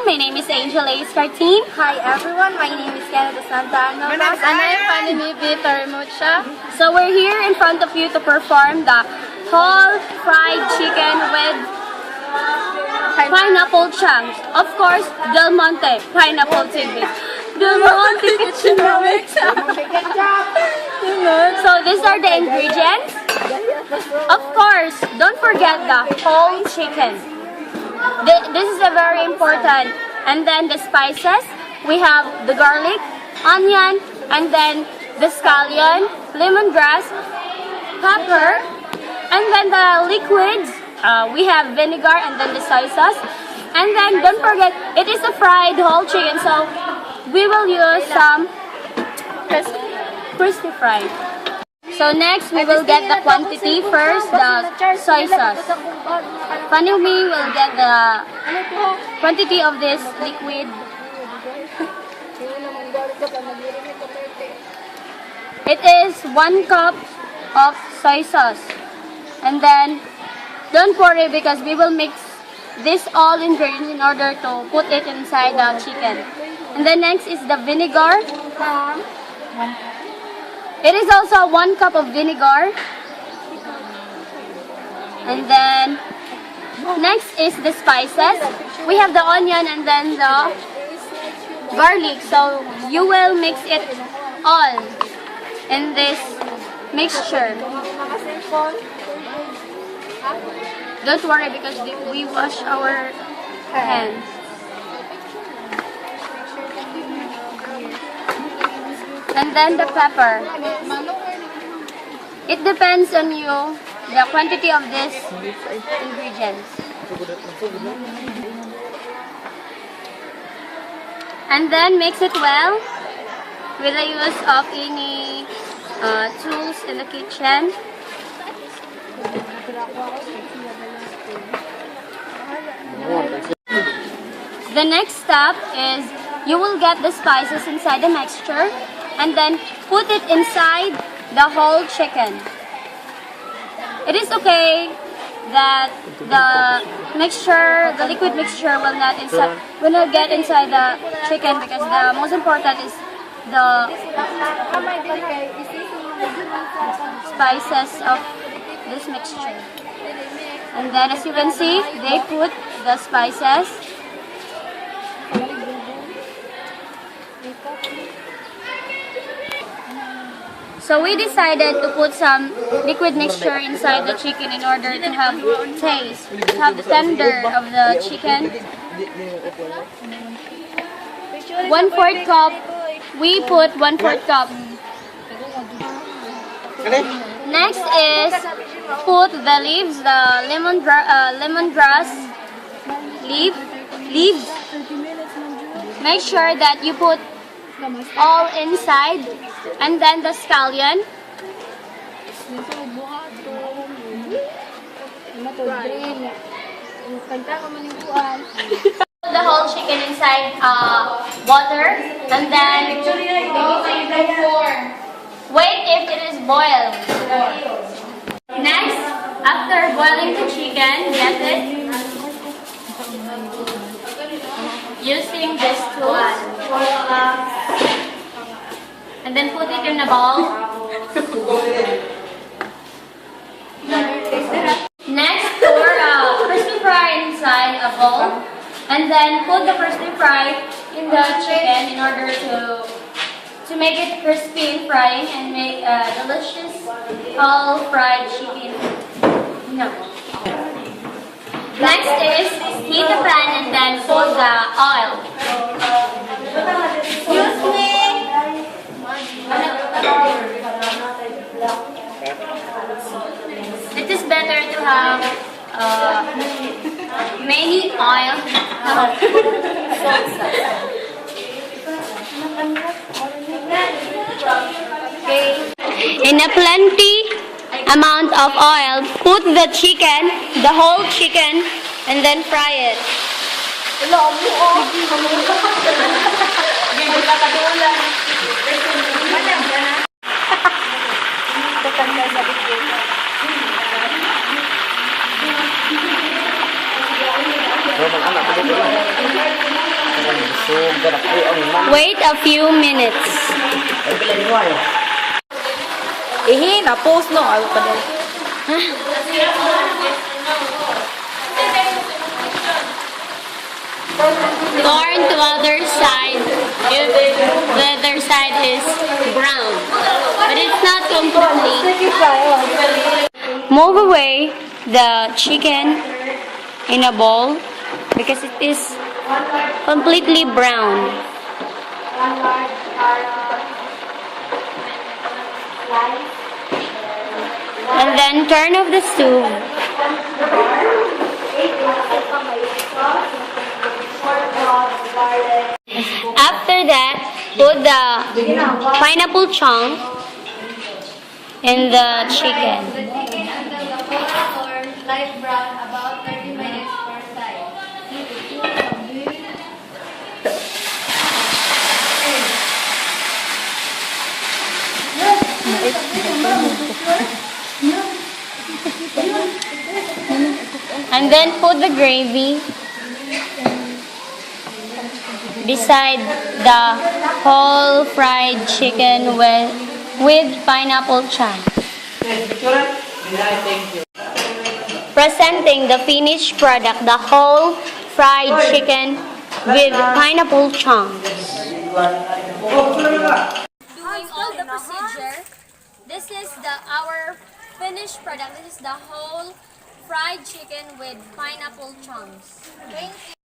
my name is Angel A. Hi everyone, my name is Canada Santa Ana. And I'm Fanny Peter Mucha. So we're here in front of you to perform the whole fried chicken with pineapple chunks. Of course, Del Monte pineapple tidbits. Del Monte kitchen mix. So these are the ingredients. Of course, don't forget the whole chicken. This is a very important. And then the spices. We have the garlic, onion, and then the scallion, lemongrass, pepper, and then the liquids. We have vinegar and then the soy sauce. And then don't forget, it is a fried whole chicken, so we will use some crispy fried. So next, we will get the quantity first, the soy sauce. Fanny will get the quantity of this liquid. It is 1 cup of soy sauce. And then, don't worry because we will mix this all ingredients in order to put it inside the chicken. And then next is the vinegar. It is also 1 cup of vinegar. And then next is the spices. We have the onion and then the garlic. So you will mix it all in this mixture. Don't worry because we wash our hands. And then the pepper. It depends on you, the quantity of these ingredients. And then mix it well with the use of any tools in the kitchen. The next step is you will get the spices inside the mixture and then put it inside the whole chicken. It is okay that the mixture, the liquid mixture will not get inside the chicken because the most important is the spices of this mixture. And then as you can see, they put the spices. So we decided to put some liquid mixture inside the chicken in order to have taste, to have the tender of the chicken. 1/4 cup. We put 1/4 cup. Next is put the leaves, the lemongrass leaves. Make sure that you put all inside. And then the scallion. Put the whole chicken inside water and then wait if it is boiled. Next, after boiling the chicken, get it using this tool. And then put it in a bowl. Next, pour crispy fry inside a bowl. And then put the crispy fry in the chicken in order to make it crispy and frying and make a delicious all fried chicken. No. Next is heat the pan and then put the oil. Excuse me. It is better to have many oil. In a plenty amount of oil, put the chicken, the whole chicken, and then fry it. Anak Wait a few minutes. na-post no. Ayaw pa din. Turn to other side if the other side is brown. But it's not completely. Move away the chicken in a bowl because it is completely brown. And then turn off the stove. After that, put the pineapple chunk in the chicken. Light brown about 30 minutes per side. And then put the gravy beside the whole fried chicken with pineapple chunk. Presenting the finished product, the whole fried chicken with pineapple chunks. Doing all the procedure. This is our finished product. This is the whole fried chicken with pineapple chunks. Thank you.